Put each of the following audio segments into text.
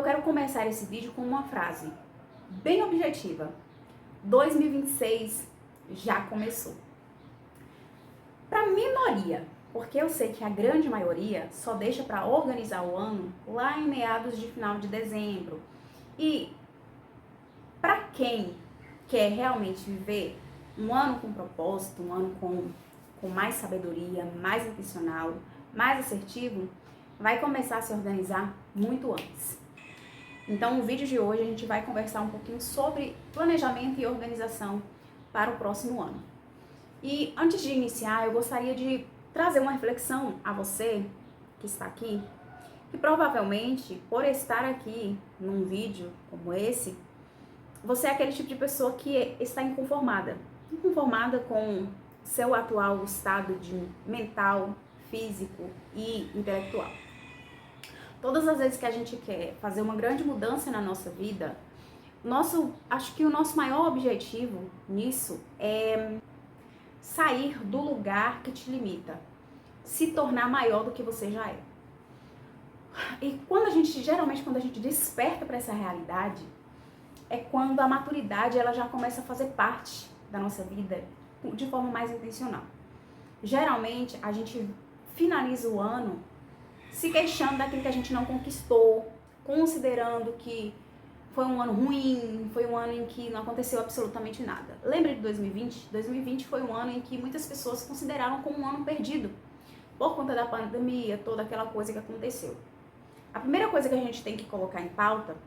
quero começar esse vídeo com uma frase bem objetiva. 2026 já começou. Para a minoria, porque eu sei que a grande maioria só deixa para organizar o ano lá em meados de final de dezembro. E para quem quer realmente viver um ano com propósito, um ano com mais sabedoria, mais intencional, mais assertivo, vai começar a se organizar muito antes. Então, no vídeo de hoje, a gente vai conversar um pouquinho sobre planejamento e organização para o próximo ano. E antes de iniciar, eu gostaria de trazer uma reflexão a você que está aqui, que provavelmente, por estar aqui num vídeo como esse, você é aquele tipo de pessoa que está inconformada com seu atual estado de mental, físico e intelectual. Todas as vezes que a gente quer fazer uma grande mudança na nossa vida, acho que o nosso maior objetivo nisso é sair do lugar que te limita, se tornar maior do que você já é. E geralmente quando a gente desperta para essa realidade, é quando a maturidade ela já começa a fazer parte da nossa vida de forma mais intencional. Geralmente a gente finaliza o ano se queixando daquilo que a gente não conquistou, considerando que foi um ano ruim, foi um ano em que não aconteceu absolutamente nada. Lembra de 2020? 2020 foi um ano em que muitas pessoas consideraram como um ano perdido, por conta da pandemia, toda aquela coisa que aconteceu. A primeira coisa que a gente tem que colocar em pauta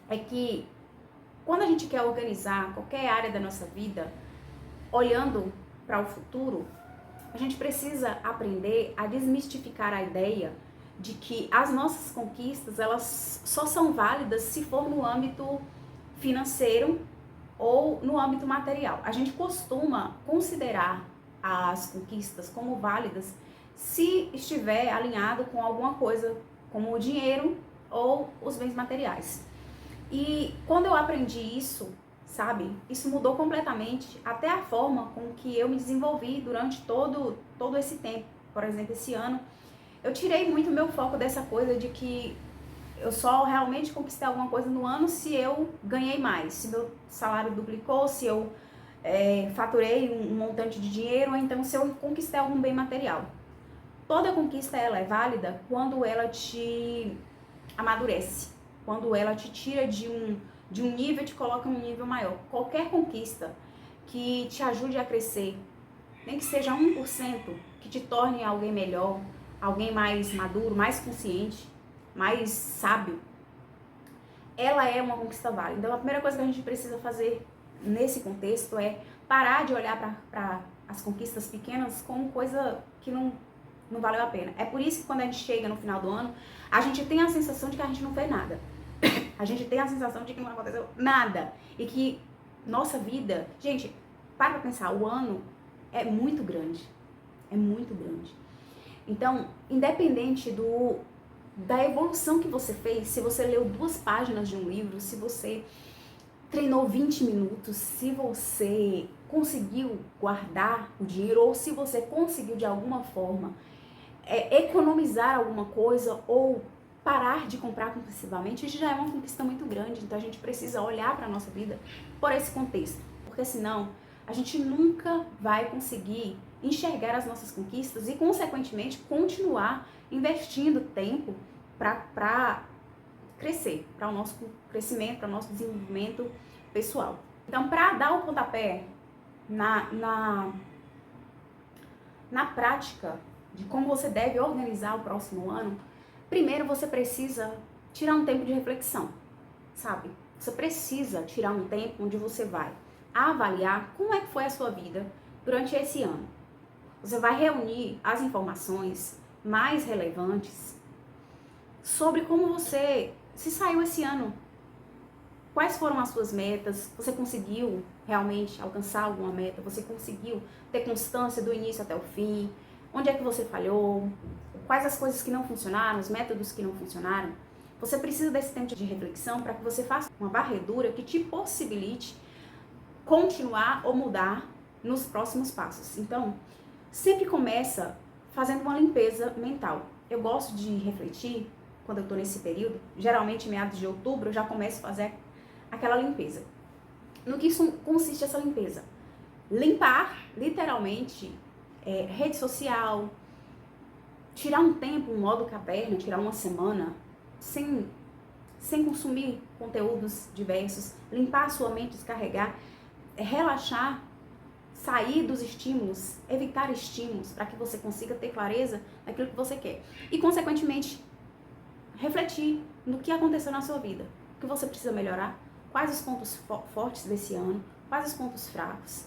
é que quando a gente quer organizar qualquer área da nossa vida, olhando para o futuro, a gente precisa aprender a desmistificar a ideia de que as nossas conquistas, elas só são válidas se for no âmbito financeiro ou no âmbito material. A gente costuma considerar as conquistas como válidas se estiver alinhado com alguma coisa, como o dinheiro ou os bens materiais. E quando eu aprendi isso, sabe, isso mudou completamente até a forma com que eu me desenvolvi durante todo esse tempo. Por exemplo, esse ano, eu tirei muito meu foco dessa coisa de que eu só realmente conquistei alguma coisa no ano se eu ganhei mais, se meu salário duplicou, se eu faturei um montante de dinheiro, ou então se eu conquistei algum bem material. Toda conquista ela é válida quando ela te amadurece, quando ela te tira de um nível e te coloca em um nível maior. Qualquer conquista que te ajude a crescer, nem que seja 1%, que te torne alguém melhor, alguém mais maduro, mais consciente, mais sábio, ela é uma conquista válida. Então a primeira coisa que a gente precisa fazer nesse contexto é parar de olhar para as conquistas pequenas como coisa que não valeu a pena. É por isso que quando a gente chega no final do ano, a gente tem a sensação de que a gente não fez nada. A gente tem a sensação de que não aconteceu nada. E que nossa vida... Gente, para pensar, o ano é muito grande. É muito grande. Então, independente da evolução que você fez, se você leu 2 páginas de um livro, se você treinou 20 minutos, se você conseguiu guardar o dinheiro, ou se você conseguiu de alguma forma economizar alguma coisa, ou parar de comprar compulsivamente, isso já é uma conquista muito grande. Então a gente precisa olhar para a nossa vida por esse contexto, porque senão a gente nunca vai conseguir enxergar as nossas conquistas e, consequentemente, continuar investindo tempo para crescer, para o nosso crescimento, para o nosso desenvolvimento pessoal. Então, para dar o pontapé na prática de como você deve organizar o próximo ano, primeiro você precisa tirar um tempo de reflexão, sabe? Você precisa tirar um tempo onde você vai avaliar como é que foi a sua vida durante esse ano. Você vai reunir as informações mais relevantes sobre como você se saiu esse ano. Quais foram as suas metas? Você conseguiu realmente alcançar alguma meta? Você conseguiu ter constância do início até o fim? Onde é que você falhou? Quais as coisas que não funcionaram? Os métodos que não funcionaram? Você precisa desse tempo de reflexão para que você faça uma varredura que te possibilite continuar ou mudar nos próximos passos. Então, sempre começa fazendo uma limpeza mental. Eu gosto de refletir quando eu tô nesse período, geralmente meados de outubro, eu já começo a fazer aquela limpeza. No que isso consiste essa limpeza? Limpar, literalmente, rede social, tirar um tempo, um modo caverna, tirar uma semana, sem consumir conteúdos diversos, limpar a sua mente, descarregar, relaxar, sair dos estímulos, evitar estímulos, para que você consiga ter clareza daquilo que você quer. E, consequentemente, refletir no que aconteceu na sua vida, o que você precisa melhorar, quais os pontos fortes desse ano, quais os pontos fracos,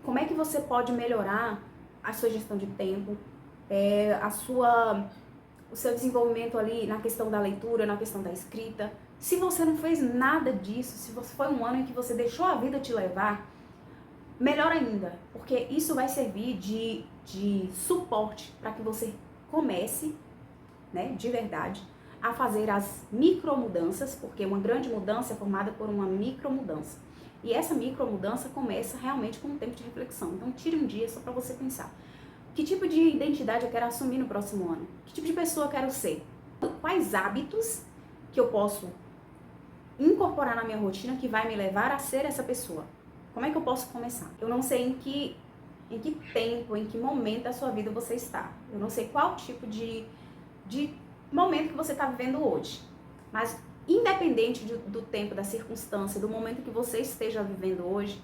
como é que você pode melhorar a sua gestão de tempo, o seu desenvolvimento ali na questão da leitura, na questão da escrita. Se você não fez nada disso, se foi um ano em que você deixou a vida te levar, melhor ainda, porque isso vai servir de suporte para que você comece, né, de verdade, a fazer as micromudanças, porque uma grande mudança é formada por uma micromudança. E essa micromudança começa realmente com um tempo de reflexão. Então tire um dia só para você pensar. Que tipo de identidade eu quero assumir no próximo ano? Que tipo de pessoa eu quero ser? Quais hábitos que eu posso incorporar na minha rotina que vai me levar a ser essa pessoa? Como é que eu posso começar? Eu não sei em que tempo, em que momento da sua vida você está. Eu não sei qual tipo de momento que você está vivendo hoje. Mas independente do tempo, da circunstância, do momento que você esteja vivendo hoje,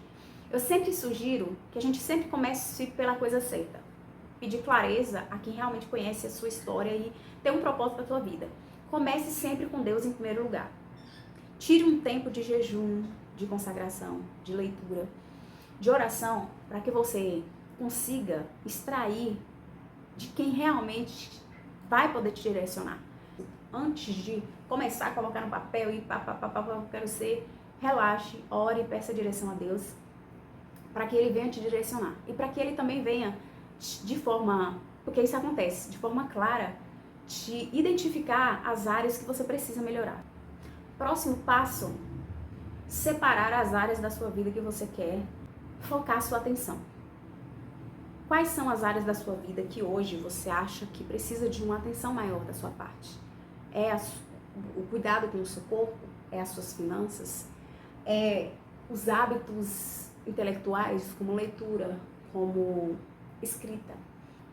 eu sempre sugiro que a gente sempre comece pela coisa certa. Pedir clareza a quem realmente conhece a sua história e tem um propósito da sua vida. Comece sempre com Deus em primeiro lugar. Tire um tempo de jejum, de consagração, de leitura, de oração, para que você consiga extrair de quem realmente vai poder te direcionar. Antes de começar a colocar no papel e eu quero ser, relaxe, ore e peça direção a Deus, para que Ele venha te direcionar. E para que Ele também venha de forma, porque isso acontece, de forma clara, te identificar as áreas que você precisa melhorar. Próximo passo, separar as áreas da sua vida que você quer focar a sua atenção. Quais são as áreas da sua vida que hoje você acha que precisa de uma atenção maior da sua parte? O cuidado com o seu corpo? É as suas finanças? É os hábitos intelectuais, como leitura, como escrita?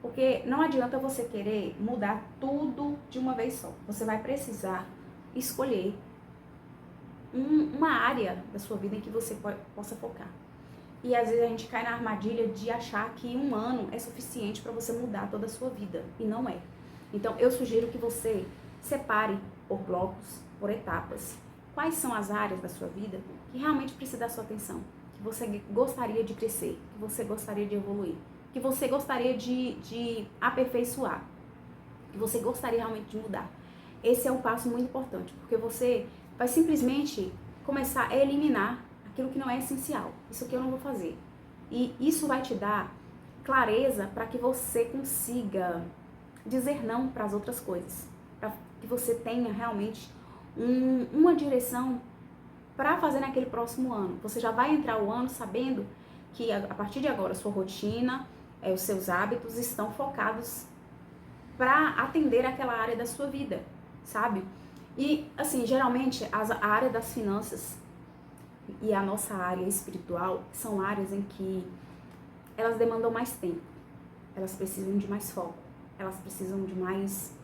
Porque não adianta você querer mudar tudo de uma vez só. Você vai precisar escolher uma área da sua vida em que você possa focar. E às vezes a gente cai na armadilha de achar que um ano é suficiente para você mudar toda a sua vida. E não é. Então eu sugiro que você separe por blocos, por etapas. Quais são as áreas da sua vida que realmente precisam da sua atenção? Que você gostaria de crescer, que você gostaria de evoluir, que você gostaria de aperfeiçoar, que você gostaria realmente de mudar. Esse é um passo muito importante, porque você vai simplesmente começar a eliminar aquilo que não é essencial. Isso aqui eu não vou fazer. E isso vai te dar clareza para que você consiga dizer não para as outras coisas. Para que você tenha realmente uma direção para fazer naquele próximo ano. Você já vai entrar o ano sabendo que a partir de agora a sua rotina, os seus hábitos estão focados para atender aquela área da sua vida, sabe? E, assim, geralmente a área das finanças e a nossa área espiritual são áreas em que elas demandam mais tempo, elas precisam de mais foco, elas precisam de mais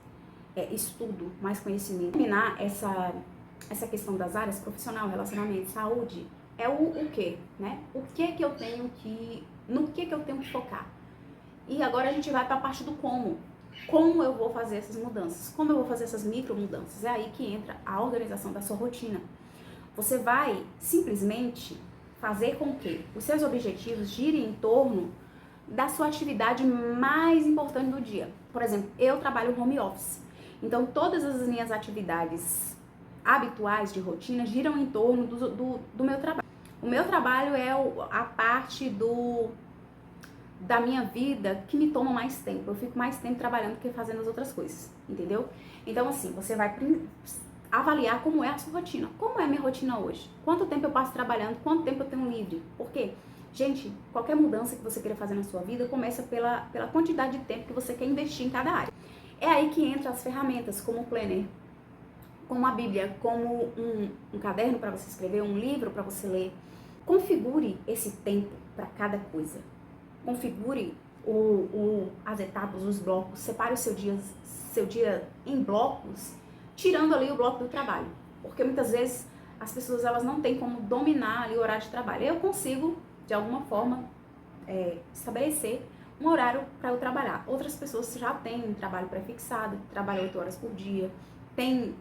estudo, mais conhecimento. Terminar essa questão das áreas, profissional, relacionamento, saúde, é o quê, né? No que eu tenho que focar. E agora a gente vai para a parte do como. Como eu vou fazer essas mudanças? Como eu vou fazer essas micro mudanças? É aí que entra a organização da sua rotina. Você vai simplesmente fazer com que os seus objetivos girem em torno da sua atividade mais importante do dia. Por exemplo, eu trabalho home office. Então, todas as minhas atividades habituais de rotina giram em torno do meu trabalho. O meu trabalho é a parte da minha vida que me toma mais tempo. Eu fico mais tempo trabalhando do que fazendo as outras coisas, entendeu? Então, assim, você vai avaliar como é a sua rotina. Como é a minha rotina hoje? Quanto tempo eu passo trabalhando? Quanto tempo eu tenho livre? Por quê? Gente, qualquer mudança que você queira fazer na sua vida começa pela quantidade de tempo que você quer investir em cada área. É aí que entram as ferramentas, como o planner, como a Bíblia, como um caderno para você escrever, um livro para você ler. Configure esse tempo para cada coisa. Configure as etapas, os blocos. Separe o seu dia em blocos, tirando ali o bloco do trabalho. Porque muitas vezes as pessoas elas não têm como dominar ali o horário de trabalho. Eu consigo, de alguma forma, estabelecer um horário para eu trabalhar. Outras pessoas já têm um trabalho pré-fixado, trabalham 8 horas por dia, tem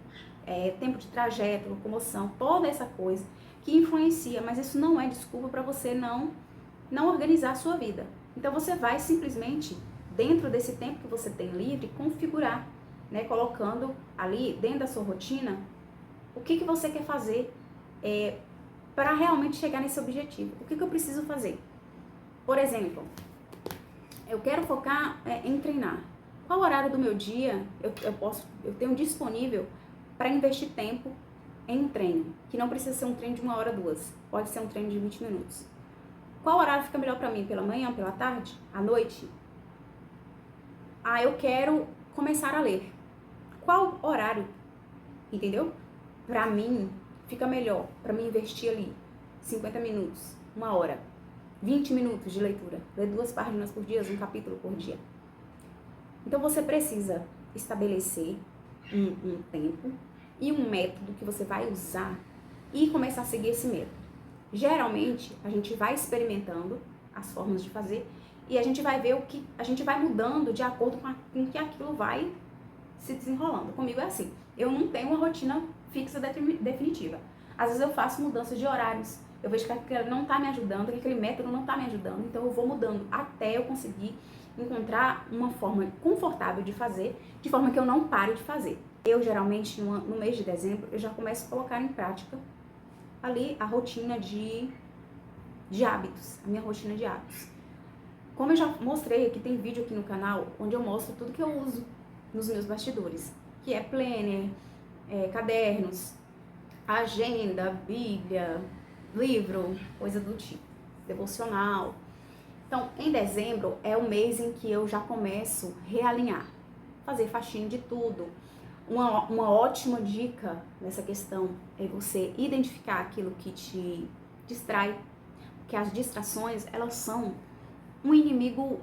tempo de trajeto, locomoção, toda essa coisa que influencia, mas isso não é desculpa para você não organizar a sua vida. Então você vai simplesmente, dentro desse tempo que você tem livre, configurar, né, colocando ali dentro da sua rotina o que você quer fazer para realmente chegar nesse objetivo. O que eu preciso fazer? Por exemplo, eu quero focar em treinar. Qual horário do meu dia eu tenho disponível para investir tempo em um treino? Que não precisa ser um treino de 1 hora, 2. Pode ser um treino de 20 minutos. Qual horário fica melhor para mim? Pela manhã, pela tarde, à noite? Eu quero começar a ler. Qual horário, entendeu? Para mim, fica melhor para mim investir ali 50 minutos, 1 hora, 20 minutos de leitura. Ler 2 páginas por dia, um capítulo por dia. Então você precisa estabelecer um tempo e um método que você vai usar e começar a seguir esse método. Geralmente, a gente vai experimentando as formas de fazer e a gente vai ver a gente vai mudando de acordo com que aquilo vai se desenrolando. Comigo é assim, eu não tenho uma rotina fixa definitiva. Às vezes eu faço mudanças de horários, eu vejo que aquilo não está me ajudando, que aquele método não está me ajudando, então eu vou mudando até eu conseguir encontrar uma forma confortável de fazer, de forma que eu não pare de fazer. Eu geralmente, no mês de dezembro, eu já começo a colocar em prática ali a rotina de hábitos, a minha rotina de hábitos. Como eu já mostrei aqui, tem vídeo aqui no canal, onde eu mostro tudo que eu uso nos meus bastidores, que é planner, cadernos, agenda, bíblia, livro, coisa do tipo, devocional. Então, em dezembro é o mês em que eu já começo a realinhar, fazer faxina de tudo. Uma ótima dica nessa questão é você identificar aquilo que te distrai, porque as distrações, elas são um inimigo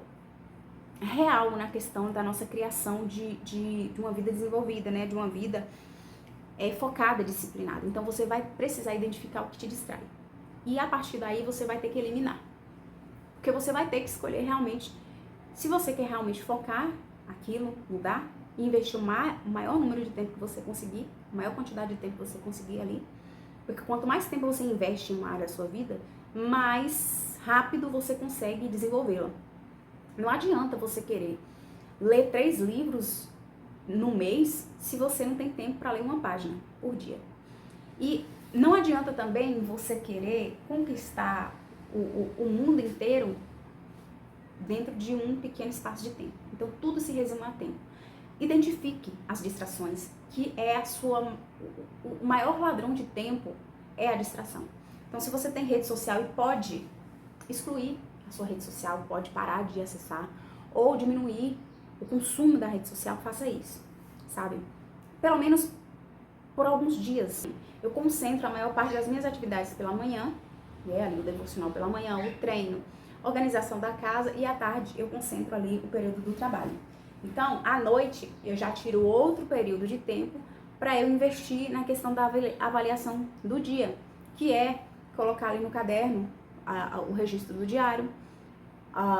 real na questão da nossa criação de uma vida desenvolvida, né? De uma vida focada, disciplinada. Então, você vai precisar identificar o que te distrai. E a partir daí, você vai ter que eliminar. Porque você vai ter que escolher realmente, se você quer realmente focar aquilo, mudar, e investir o maior número de tempo que você conseguir, a maior quantidade de tempo que você conseguir ali. Porque quanto mais tempo você investe em uma área da sua vida, mais rápido você consegue desenvolvê-la. Não adianta você querer ler 3 livros no mês se você não tem tempo para ler 1 página por dia. E não adianta também você querer conquistar o mundo inteiro dentro de um pequeno espaço de tempo. Então, tudo se resume a tempo. Identifique as distrações, que é o maior ladrão de tempo é a distração. Então, se você tem rede social e pode excluir a sua rede social, pode parar de acessar ou diminuir o consumo da rede social, faça isso, sabe? Pelo menos por alguns dias. Eu concentro a maior parte das minhas atividades pela manhã, ali o devocional pela manhã, o treino, organização da casa, e à tarde eu concentro ali o período do trabalho. Então, à noite, eu já tiro outro período de tempo para eu investir na questão da avaliação do dia, que é colocar ali no caderno o registro do diário,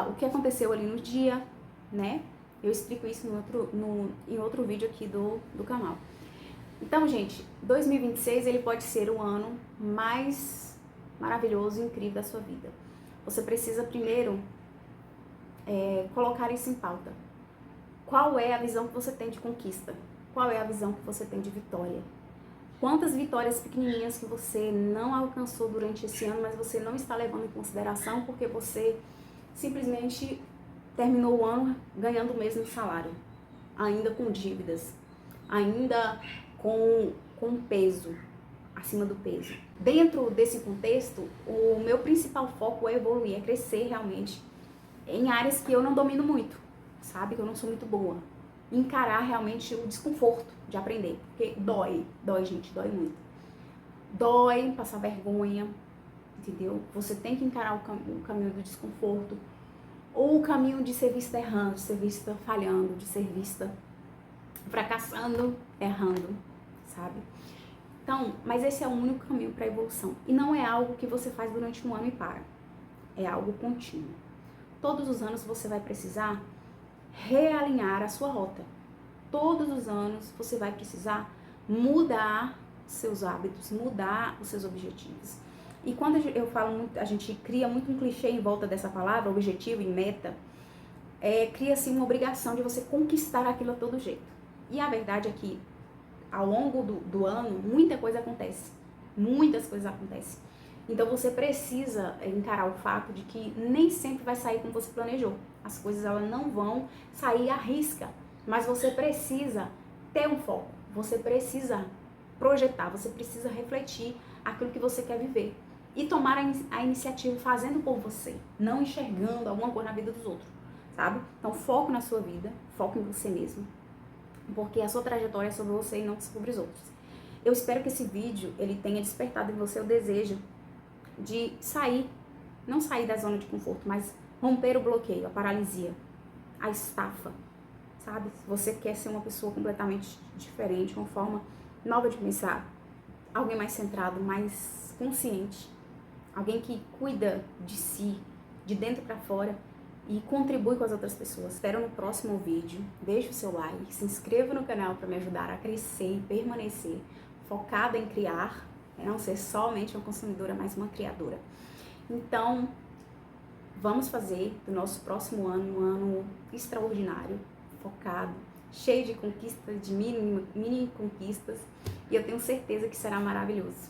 o que aconteceu ali no dia, né? Eu explico isso em outro vídeo aqui do canal. Então, gente, 2026 ele pode ser o ano mais maravilhoso e incrível da sua vida. Você precisa primeiro colocar isso em pauta. Qual é a visão que você tem de conquista? Qual é a visão que você tem de vitória? Quantas vitórias pequenininhas que você não alcançou durante esse ano, mas você não está levando em consideração porque você simplesmente terminou o ano ganhando o mesmo salário, ainda com dívidas, ainda com peso, acima do peso. Dentro desse contexto, o meu principal foco é evoluir, é crescer realmente em áreas que eu não domino muito, sabe? Que eu não sou muito boa. encarar realmente o desconforto de aprender, porque dói, gente, dói muito. Dói passar vergonha, entendeu? Você tem que encarar o caminho do desconforto, ou o caminho de ser vista errando, de ser vista falhando, de ser vista fracassando, errando, sabe? Então, mas esse é o único caminho para a evolução. E não é algo que você faz durante um ano e para. É algo contínuo. Todos os anos você vai precisar realinhar a sua rota. Todos os anos você vai precisar mudar seus hábitos, mudar os seus objetivos. E quando eu falo muito, a gente cria muito um clichê em volta dessa palavra, objetivo e meta, cria-se uma obrigação de você conquistar aquilo a todo jeito. E a verdade é que, ao longo do ano, muita coisa acontece. Muitas coisas acontecem. Então você precisa encarar o fato de que nem sempre vai sair como você planejou. As coisas elas não vão sair à risca. Mas você precisa ter um foco. Você precisa projetar. Você precisa refletir aquilo que você quer viver. E tomar a iniciativa fazendo por você. Não enxergando alguma coisa na vida dos outros. Sabe? Então foco na sua vida. Foco em você mesmo. Porque a sua trajetória é sobre você e não sobre os outros. Eu espero que esse vídeo ele tenha despertado em você o desejo de sair, não sair da zona de conforto, mas romper o bloqueio, a paralisia, a estafa, sabe? Se você quer ser uma pessoa completamente diferente, uma forma nova de pensar, alguém mais centrado, mais consciente, alguém que cuida de si, de dentro para fora, e contribui com as outras pessoas. Espero no próximo vídeo. Deixe o seu like, se inscreva no canal para me ajudar a crescer e permanecer focada em criar, não ser somente uma consumidora, mas uma criadora. Então, vamos fazer do nosso próximo ano um ano extraordinário, focado, cheio de conquistas, de mini conquistas, e eu tenho certeza que será maravilhoso.